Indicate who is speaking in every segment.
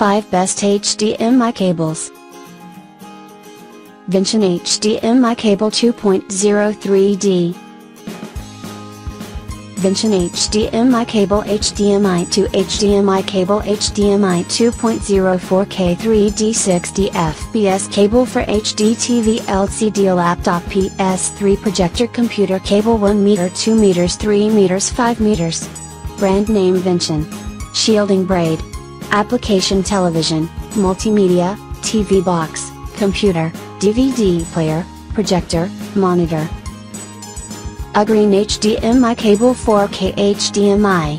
Speaker 1: 5 Best HDMI Cables. Vention HDMI Cable 2.03D. Vention HDMI Cable HDMI to HDMI Cable HDMI 2.04K 3D 60 fps Cable for HD TV LCD Laptop PS3 Projector Computer Cable 1 meter 2 meters 3 meters 5 meters. Brand name Vention. Shielding braid. Application television, multimedia, TV box, computer, DVD player, projector, monitor. Ugreen HDMI Cable 4K HDMI.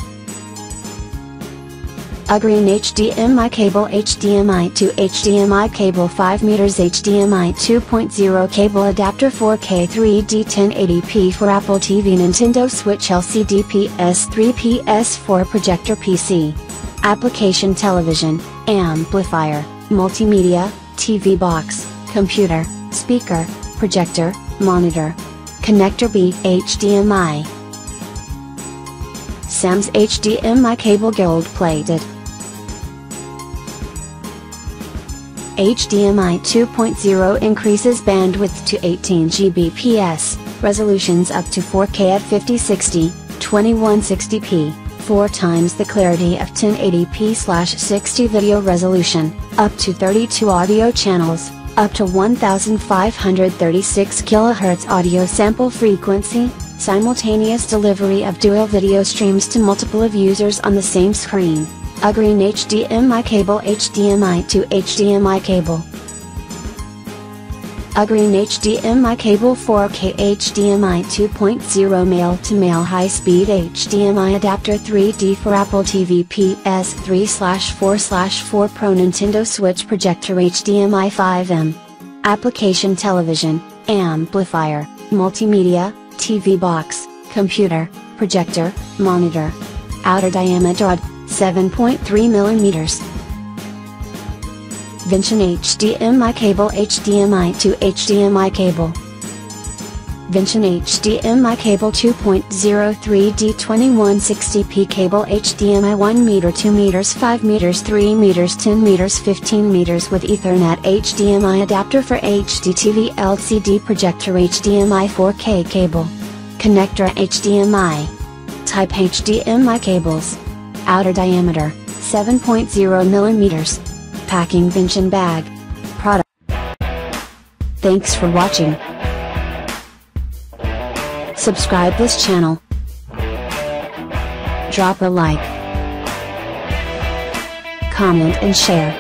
Speaker 1: Ugreen HDMI Cable HDMI to HDMI Cable 5 meters HDMI 2.0 Cable Adapter 4K 3D 1080p for Apple TV Nintendo Switch LCD PS3 PS4 Projector PC. Application television, amplifier, multimedia, TV box, computer, speaker, projector, monitor. Connector B HDMI. SAMZHE HDMI Cable Gold Plated. HDMI 2.0 increases bandwidth to 18 Gbps, resolutions up to 4K at 5060, 2160p, 4 times the clarity of 1080p/60 video resolution, up to 32 audio channels, up to 1536 kHz audio sample frequency, simultaneous delivery of dual video streams to multiple of users on the same screen. Ugreen HDMI Cable HDMI to HDMI Cable. Ugreen HDMI Cable 4K HDMI 2.0 Male-to-Male High-Speed HDMI Adapter 3D for Apple TV PS3/4/4 Pro Nintendo Switch Projector HDMI 5M. Application television, amplifier, multimedia, TV box, computer, projector, monitor. Outer diameter 7.3 mm. Vention HDMI Cable HDMI to HDMI Cable. Vention HDMI Cable 2.03D 2160p Cable HDMI 1 meter 2 meters 5 meters 3 meters 10 meters 15 meters with Ethernet HDMI adapter for HD TV LCD Projector HDMI 4K Cable. Connector HDMI. Type HDMI cables. Outer diameter 7.0 mm. Packing Vention bag. Product. Thanks for watching. Subscribe this channel. Drop a like, comment and share.